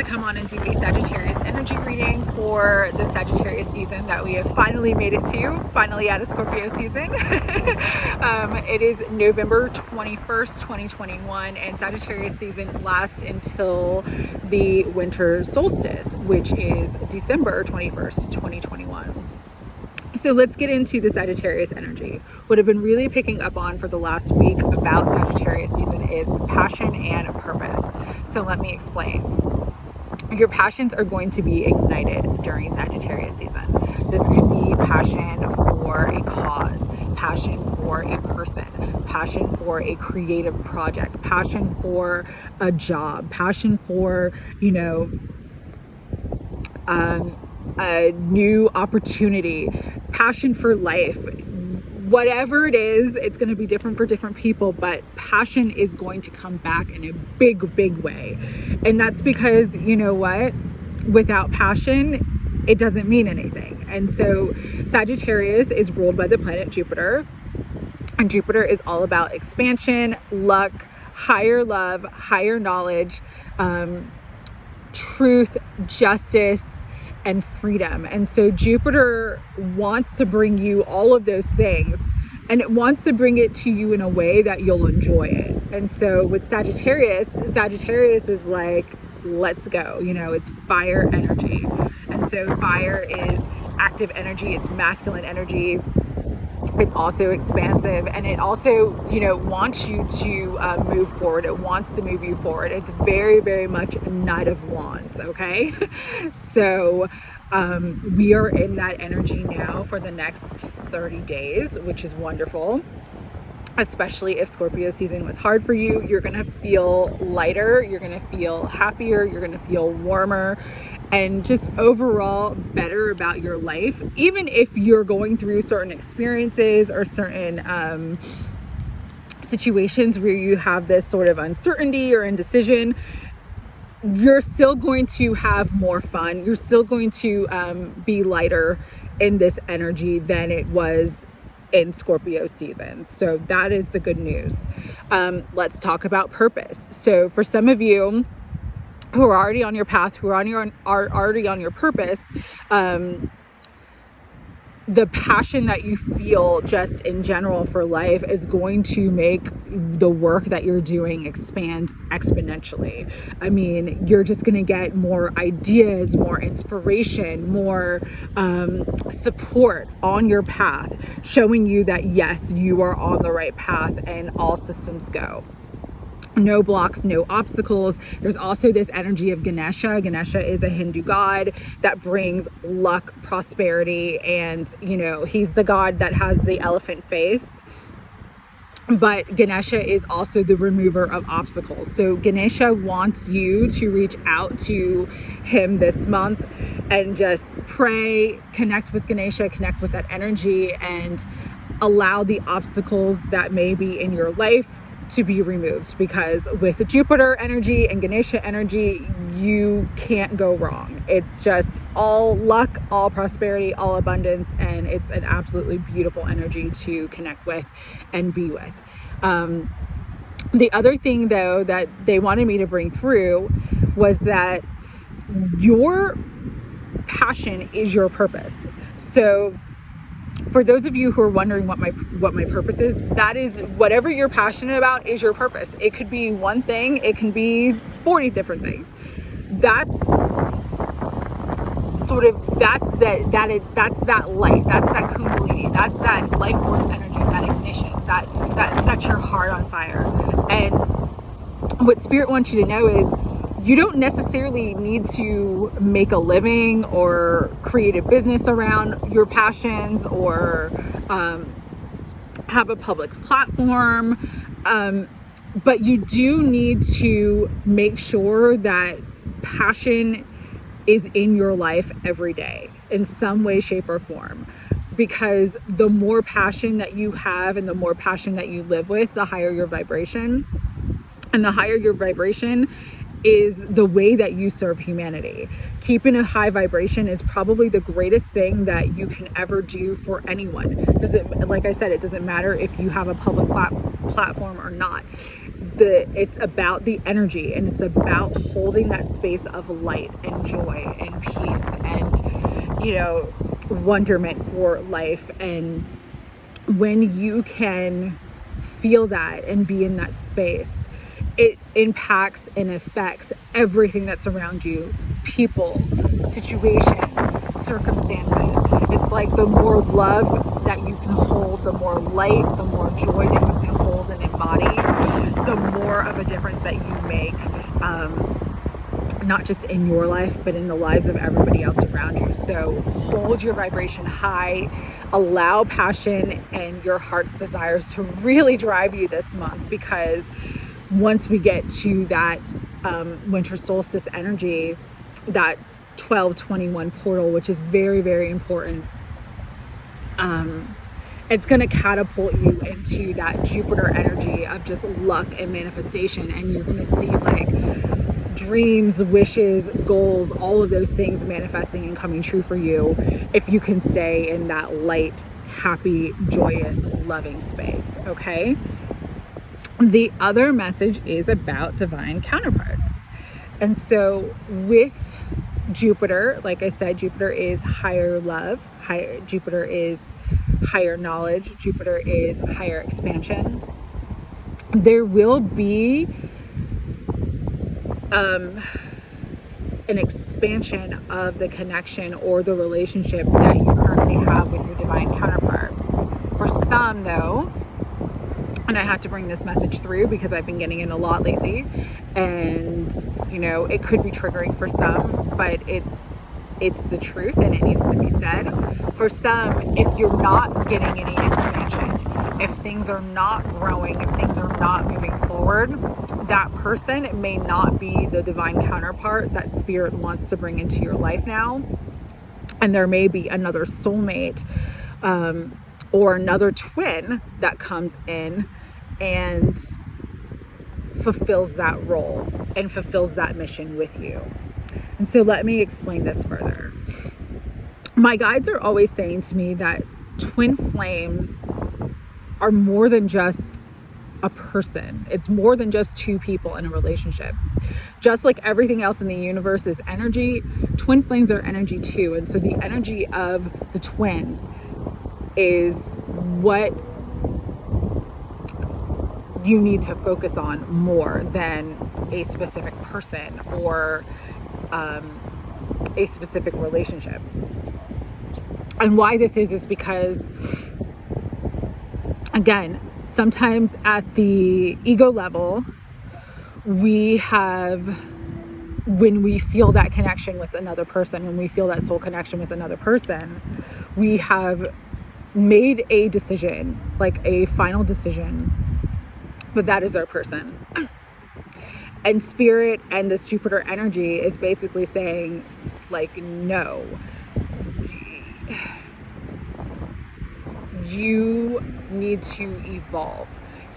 come on and do a Sagittarius energy reading for the Sagittarius season that we have finally made it to, finally out of Scorpio season. It is November 21st, 2021, and Sagittarius season lasts until the winter solstice, which is December 21st, 2021. So let's get into the Sagittarius energy. What I've been really picking up on for the last week about Sagittarius season is passion and purpose. So let me explain. Your passions are going to be ignited during Sagittarius season. This could be passion for a cause, passion for a person, passion for a creative project, passion for a job, passion for, a new opportunity, passion for life. Whatever it is, it's going to be different for different people, but passion is going to come back in a big, big way. And that's because, you know what? Without passion, it doesn't mean anything. And so Sagittarius is ruled by the planet Jupiter. And Jupiter is all about expansion, luck, higher love, higher knowledge, truth, justice, and freedom. And so Jupiter wants to bring you all of those things, and it wants to bring it to you in a way that you'll enjoy it. And so with Sagittarius is like, let's go, it's fire energy. And so fire is active energy, it's masculine energy. It's also expansive, and it also, wants you to move forward. It wants to move you forward. It's very, very much a Knight of Wands, okay? So we are in that energy now for the next 30 days, which is wonderful. Especially if Scorpio season was hard for you, you're going to feel lighter, you're going to feel happier, you're going to feel warmer, and just overall better about your life. Even if you're going through certain experiences or certain situations where you have this sort of uncertainty or indecision, you're still going to have more fun. You're still going to be lighter in this energy than it was in Scorpio season. So that is the good news. Let's talk about purpose. So for some of you who are already on your path, who are already on your purpose, the passion that you feel just in general for life is going to make the work that you're doing expand exponentially. I mean, you're just going to get more ideas, more inspiration, more support on your path, showing you that yes, you are on the right path and all systems go. No blocks, no obstacles. There's also this energy of Ganesha. Ganesha is a Hindu god that brings luck, prosperity, and, he's the god that has the elephant face. But Ganesha is also the remover of obstacles. So Ganesha wants you to reach out to him this month and just pray, connect with Ganesha, connect with that energy, and allow the obstacles that may be in your life to be removed, because with Jupiter energy and Ganesha energy, you can't go wrong. It's just all luck, all prosperity, all abundance, and it's an absolutely beautiful energy to connect with and be with. The other thing, though, that they wanted me to bring through was that your passion is your purpose. So for those of you who are wondering what my purpose is, that is whatever you're passionate about is your purpose. It could be one thing, it can be 40 different things. That's that light, that's that kundalini, that's that life force energy, that ignition, that sets your heart on fire. And what Spirit wants you to know is you don't necessarily need to make a living or create a business around your passions or have a public platform, but you do need to make sure that passion is in your life every day in some way, shape, or form. Because the more passion that you have and the more passion that you live with, the higher your vibration. And the higher your vibration is the way that you serve humanity. Keeping a high vibration is probably the greatest thing that you can ever do for anyone. Like I said, it doesn't matter if you have a public platform or not. It's about the energy, and it's about holding that space of light and joy and peace and, you know, wonderment for life. And when you can feel that and be in that space, it impacts and affects everything that's around you. People, situations, circumstances. It's like the more love that you can hold, the more light, the more joy that you can hold and embody, the more of a difference that you make, not just in your life, but in the lives of everybody else around you. So hold your vibration high, allow passion and your heart's desires to really drive you this month, because once we get to that winter solstice energy, that 12/21 portal, which is very, very important, it's going to catapult you into that Jupiter energy of just luck and manifestation. And you're going to see like dreams, wishes, goals, all of those things manifesting and coming true for you if you can stay in that light, happy, joyous, loving space. Okay. The other message is about divine counterparts. And so with Jupiter, like I said, Jupiter is higher love. Jupiter is higher knowledge. Jupiter is higher expansion. There will be an expansion of the connection or the relationship that you currently have with your divine counterpart. For some, though, and I had to bring this message through because I've been getting it a lot lately, and you know, it could be triggering for some, but it's the truth and it needs to be said. For some, if you're not getting any expansion, if things are not growing, if things are not moving forward, that person may not be the divine counterpart that spirit wants to bring into your life now. And there may be another soulmate, or another twin that comes in and fulfills that role and fulfills that mission with you. And so let me explain this further. My guides are always saying to me that twin flames are more than just a person. It's more than just two people in a relationship. Just like everything else in the universe is energy, twin flames are energy too. And so the energy of the twins is what you need to focus on more than a specific person or a specific relationship. And why this is because, again, sometimes at the ego level, when we feel that connection with another person, when we feel that soul connection with another person, we have made a decision, like a final decision, but that is our person. And spirit and this Jupiter energy is basically saying, like, no, you need to evolve.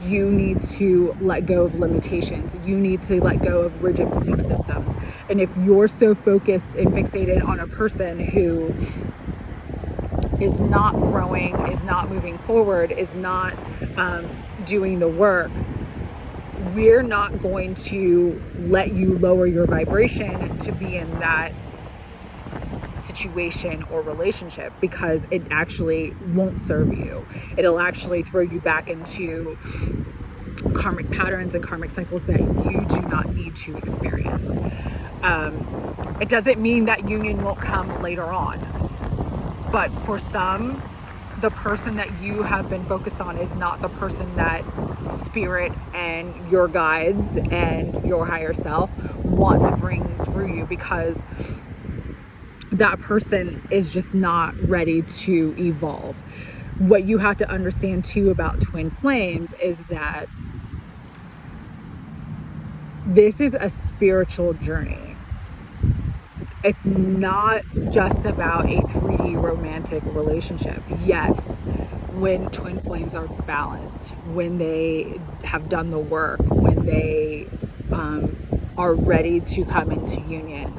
You need to let go of limitations. You need to let go of rigid belief systems. And if you're so focused and fixated on a person who is not growing, is not moving forward, is not doing the work, we're not going to let you lower your vibration to be in that situation or relationship, because it actually won't serve you. It'll actually throw you back into karmic patterns and karmic cycles that you do not need to experience. It doesn't mean that union won't come later on, but for some, the person that you have been focused on is not the person that spirit and your guides and your higher self want to bring through you, because that person is just not ready to evolve. What you have to understand too about twin flames is that this is a spiritual journey. It's not just about a 3D romantic relationship. Yes, when twin flames are balanced, when they have done the work, when they are ready to come into union,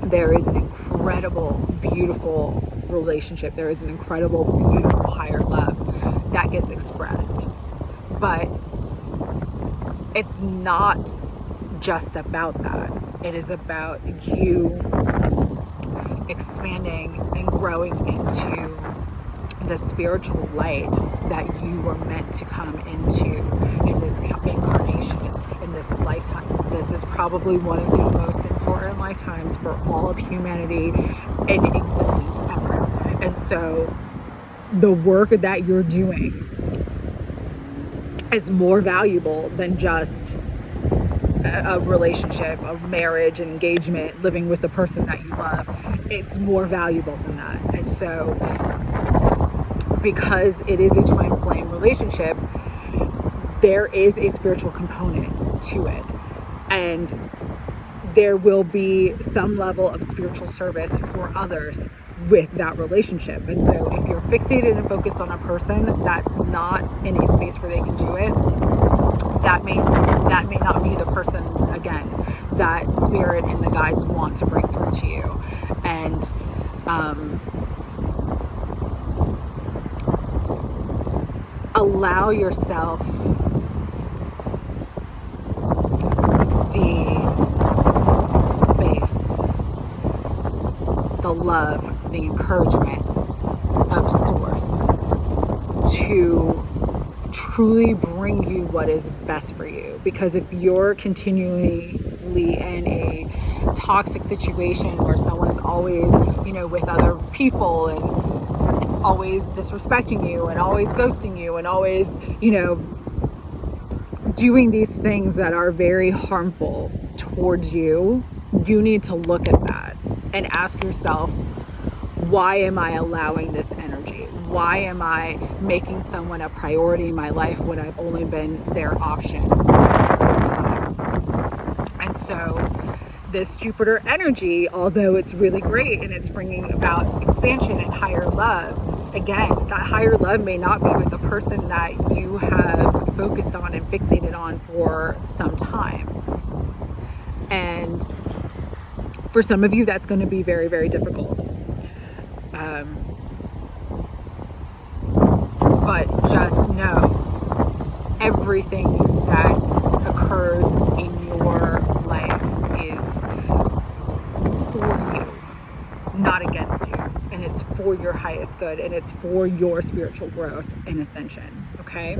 there is an incredible, beautiful relationship. There is an incredible, beautiful higher love that gets expressed. But it's not just about that. It is about you expanding and growing into the spiritual light that you were meant to come into in this incarnation, in this lifetime. This is probably one of the most important lifetimes for all of humanity in existence ever. And so the work that you're doing is more valuable than just a relationship, a marriage, an engagement, living with the person that you love. It's more valuable than that. And so because it is a twin flame relationship, there is a spiritual component to it. And there will be some level of spiritual service for others with that relationship. And so if you're fixated and focused on a person that's not in a space where they can do it, that may not be the person, again, that spirit and the guides want to bring through to you. And allow yourself the space, the love, the encouragement of Source to truly bring you what is best for you. Because if you're continually in a toxic situation where someone's always, with other people and always disrespecting you and always ghosting you and always, doing these things that are very harmful towards you, you need to look at that and ask yourself, why am I allowing this energy? Why am I making someone a priority in my life when I've only been their option for this time? And so this Jupiter energy, although it's really great and it's bringing about expansion and higher love, again, that higher love may not be with the person that you have focused on and fixated on for some time. And for some of you, that's going to be very, very difficult. But just know everything that occurs in your life is for you, not against you. And it's for your highest good, and it's for your spiritual growth and ascension. Okay?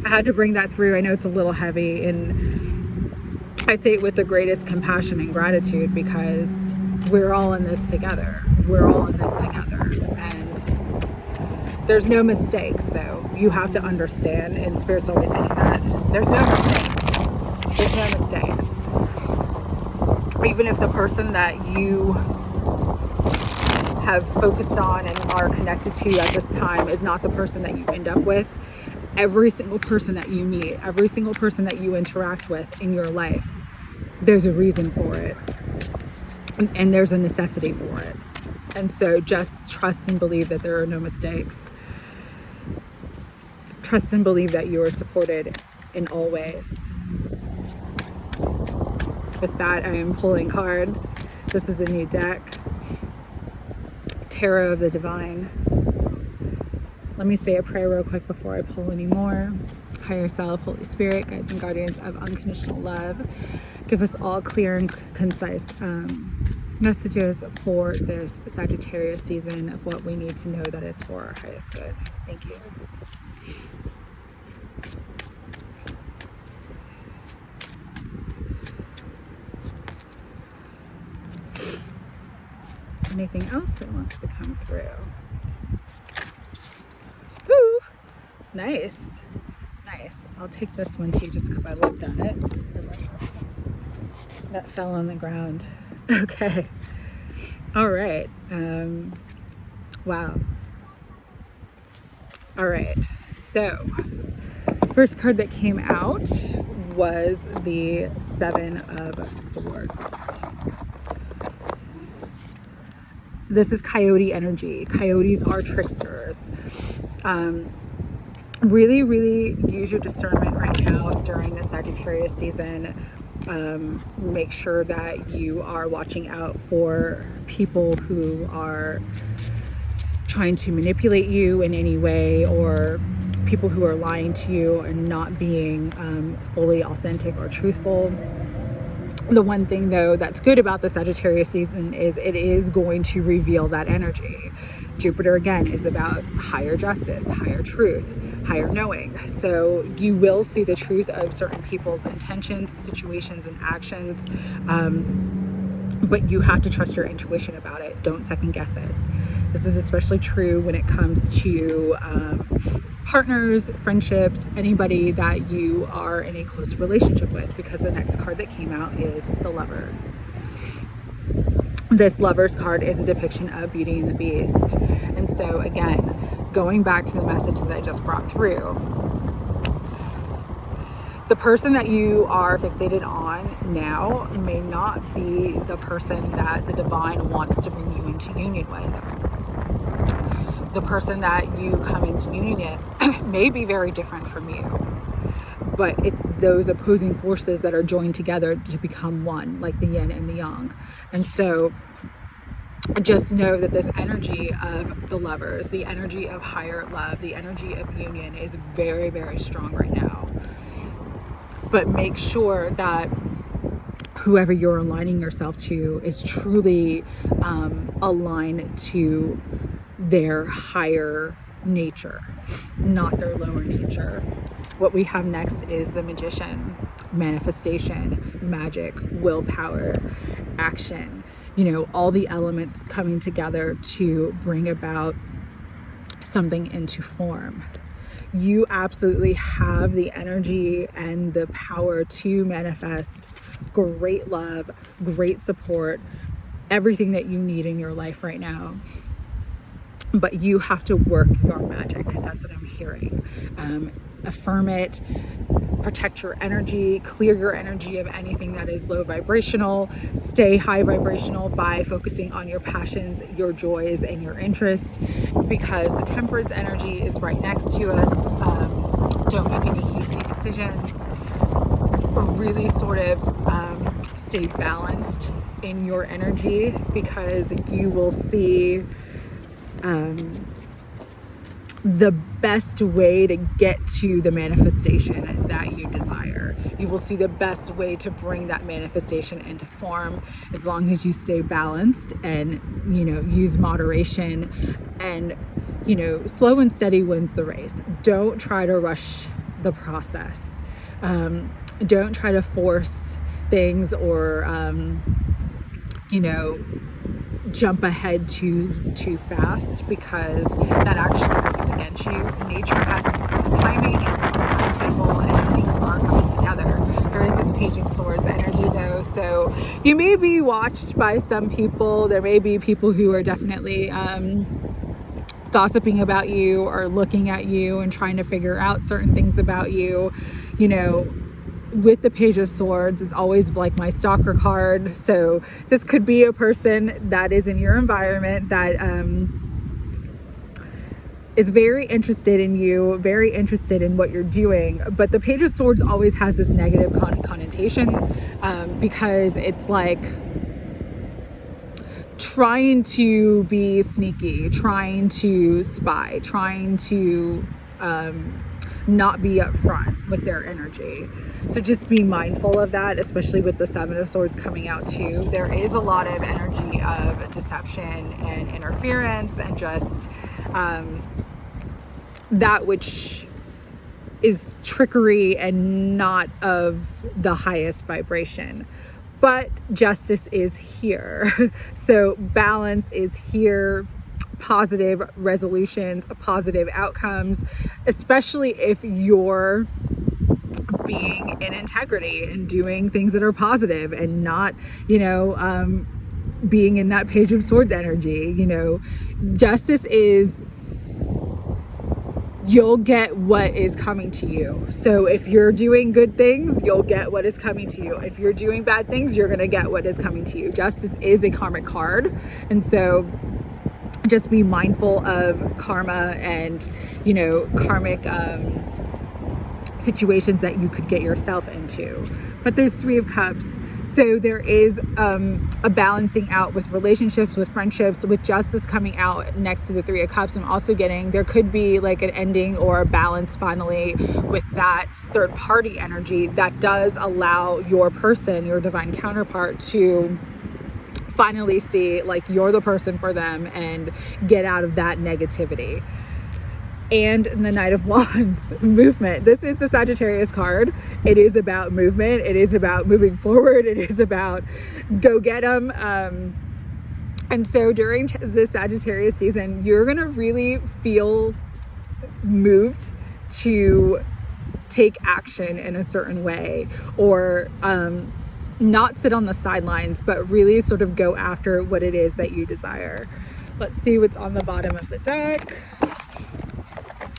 I had to bring that through. I know it's a little heavy, and I say it with the greatest compassion and gratitude because we're all in this together. We're all in this together. And there's no mistakes, though. You have to understand, and Spirit's always saying that, there's no mistakes. There's no mistakes. Even if the person that you have focused on and are connected to at this time is not the person that you end up with, every single person that you meet, every single person that you interact with in your life, there's a reason for it. And there's a necessity for it. And so just trust and believe that there are no mistakes. Trust and believe that you are supported in all ways. With that, I am pulling cards. This is a new deck. Tarot of the Divine. Let me say a prayer real quick before I pull any more. Higher Self, Holy Spirit, guides and guardians of unconditional love, give us all clear and concise messages for this Sagittarius season of what we need to know that is for our highest good. Thank you. Anything else that wants to come through? Ooh, nice. Nice. I'll take this one too just because I looked at it. That fell on the ground. Okay. All right. Wow. All right. So, first card that came out was the Seven of Swords. This is coyote energy. Coyotes are tricksters. Really, really use your discernment right now during the Sagittarius season Make sure that you are watching out for people who are trying to manipulate you in any way, or people who are lying to you and not being fully authentic or truthful. The one thing though that's good about the Sagittarius season is it is going to reveal that energy. Jupiter again is about higher justice, higher truth, higher knowing. So you will see the truth of certain people's intentions, situations, and actions. But you have to trust your intuition about it. Don't second guess it. This is especially true when it comes to partners, friendships, anybody that you are in a close relationship with, because the next card that came out is the Lovers. This Lovers card is a depiction of Beauty and the Beast. And so again, going back to the message that I just brought through, the person that you are fixated on now may not be the person that the divine wants to bring you into union with. The person that you come into union with may be very different from you, but it's those opposing forces that are joined together to become one, like the yin and the yang. And so just know that this energy of the Lovers, the energy of higher love, the energy of union is very, very strong right now. But make sure that whoever you're aligning yourself to is truly aligned to their higher nature, not their lower nature. What we have next is the Magician, manifestation, magic, willpower, action, all the elements coming together to bring about something into form. You absolutely have the energy and the power to manifest great love, great support, everything that you need in your life right now. But you have to work your magic. That's what I'm hearing. Affirm it, protect your energy, clear your energy of anything that is low vibrational, stay high vibrational by focusing on your passions, your joys, and your interest, because the Temperance energy is right next to us. Don't make any hasty decisions. Really sort of stay balanced in your energy, because you will see the best way to get to the manifestation that you desire. You will see the best way to bring that manifestation into form, as long as you stay balanced and, use moderation, and, slow and steady wins the race. Don't try to rush the process. Don't try to force things or, jump ahead too fast, because that actually works against you. Nature has its own timing, its own timetable, and things are coming together. There is this Page of Swords energy though, so you may be watched by some people. There may be people who are definitely gossiping about you or looking at you and trying to figure out certain things about you. With the Page of Swords, it's always like my stalker card. So this could be a person that is in your environment that is very interested in you, very interested in what you're doing. But the Page of Swords always has this negative connotation, because it's like trying to be sneaky, trying to spy, trying to not be upfront with their energy. So just be mindful of that, especially with the Seven of Swords coming out too. There is a lot of energy of deception and interference, and just that which is trickery and not of the highest vibration. But justice is here. So balance is here. Positive resolutions, positive outcomes, especially if you're being in integrity and doing things that are positive and not, being in that Page of Swords energy. Justice is, you'll get what is coming to you. So if you're doing good things, you'll get what is coming to you. If you're doing bad things, you're going to get what is coming to you. Justice is a karmic card. And so just be mindful of karma and, karmic situations that you could get yourself into. But there's Three of Cups. So there is a balancing out with relationships, with friendships, with Justice coming out next to the Three of Cups. I'm also getting there could be like an ending or a balance finally with that third party energy that does allow your person, your divine counterpart, to finally see like you're the person for them and get out of that negativity. And the Knight of Wands, movement. This is the Sagittarius card. It is about movement. It is about moving forward. It is about go get them. And so during the Sagittarius season, you're going to really feel moved to take action in a certain way, or not sit on the sidelines, but really sort of go after what it is that you desire. Let's see what's on the bottom of the deck.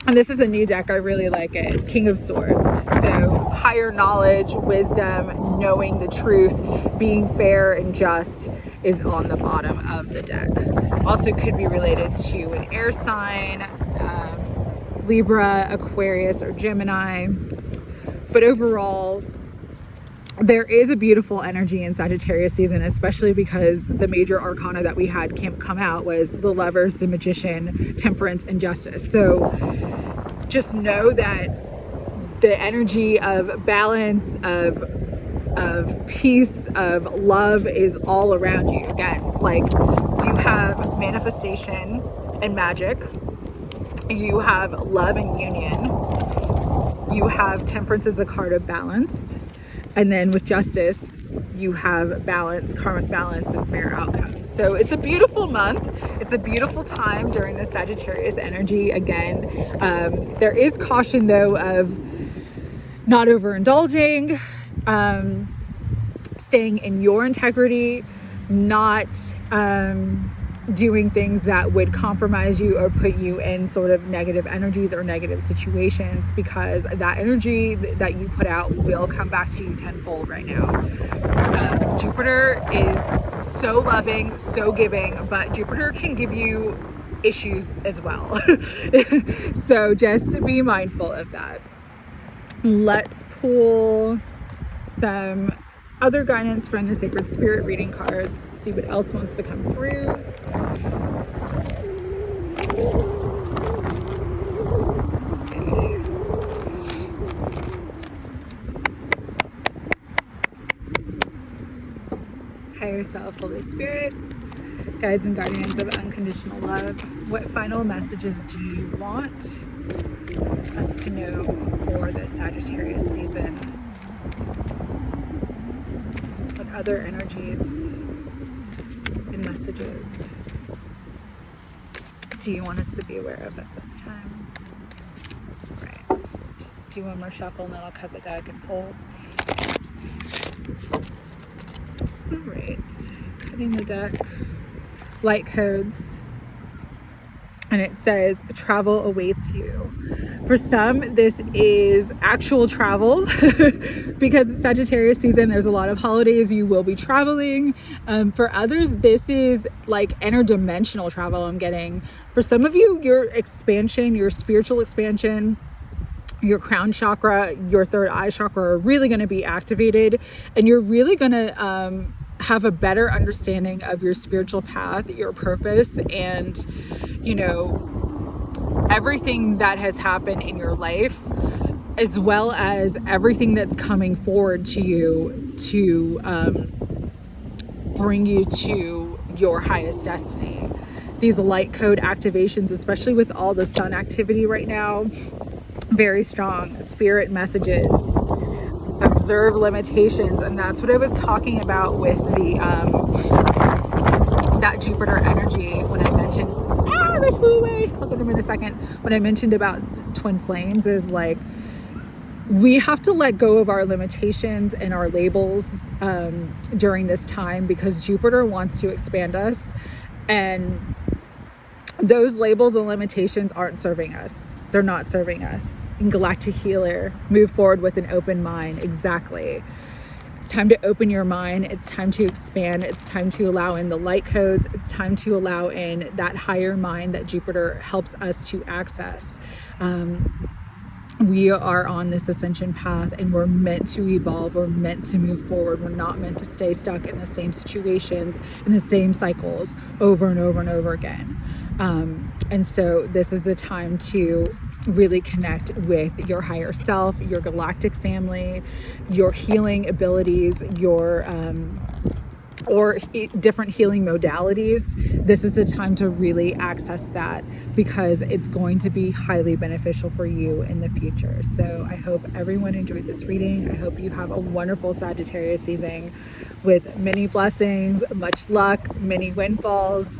And this is a new deck. I really like it. King of Swords. So higher knowledge, wisdom, knowing the truth, being fair and just is on the bottom of the deck. Also could be related to an air sign, Libra, Aquarius, or Gemini. But overall, there is a beautiful energy in Sagittarius season, especially because the major arcana that we had come out was the Lovers, the Magician, Temperance, and Justice. So just know that the energy of balance, of peace, of love is all around you. Again, like you have manifestation and magic. You have love and union. You have Temperance as a card of balance. And then with Justice, you have balance, karmic balance, and fair outcomes. So it's a beautiful month. It's a beautiful time during the Sagittarius energy. Again, there is caution though of not overindulging, staying in your integrity, not doing things that would compromise you or put you in sort of negative energies or negative situations, because that energy that you put out will come back to you tenfold right now. Jupiter is so loving, so giving, but Jupiter can give you issues as well. So just be mindful of that. Let's pull some other guidance from the Sacred Spirit reading cards, see what else wants to come through. Let's see. Higher Self, Holy Spirit, guides and guardians of unconditional love, what final messages do you want us to know for this Sagittarius season? What other energies and messages do you want us to be aware of at this time? Right, just do one more shuffle and then I'll cut the deck and pull. All right, cutting the deck. Light codes. And it says, travel awaits you. For some, this is actual travel because it's Sagittarius season. There's a lot of holidays. You will be traveling. For others, this is like interdimensional travel I'm getting. For some of you, your expansion, your spiritual expansion, your crown chakra, your third eye chakra are really going to be activated, and you're really going to have a better understanding of your spiritual path, your purpose, and everything that has happened in your life, as well as everything that's coming forward to you to bring you to your highest destiny. These light code activations, especially with all the sun activity right now, very strong. Spirit messages, observe limitations, and that's what I was talking about with the that Jupiter energy when I mentioned they flew away. I'll get them in a second. When I mentioned about twin flames, is like we have to let go of our limitations and our labels during this time, because Jupiter wants to expand us, and those labels and limitations aren't serving us. They're not serving us. In Galactic Healer, move forward with an open mind. Exactly. It's time to open your mind. It's time to expand. It's time to allow in the light codes. It's time to allow in that higher mind that Jupiter helps us to access. we are on this ascension path and we're meant to evolve. We're meant to move forward. We're not meant to stay stuck in the same situations, in the same cycles over and over and over again. And so this is the time to really connect with your higher self, your galactic family, your healing abilities, your or different healing modalities. This is the time to really access that, because it's going to be highly beneficial for you in the future. So I hope everyone enjoyed this reading. I hope you have a wonderful Sagittarius season with many blessings, much luck, many windfalls.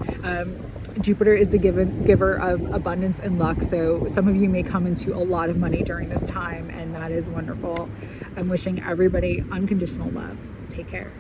Jupiter is the giver of abundance and luck. So some of you may come into a lot of money during this time, and that is wonderful. I'm wishing everybody unconditional love. Take care.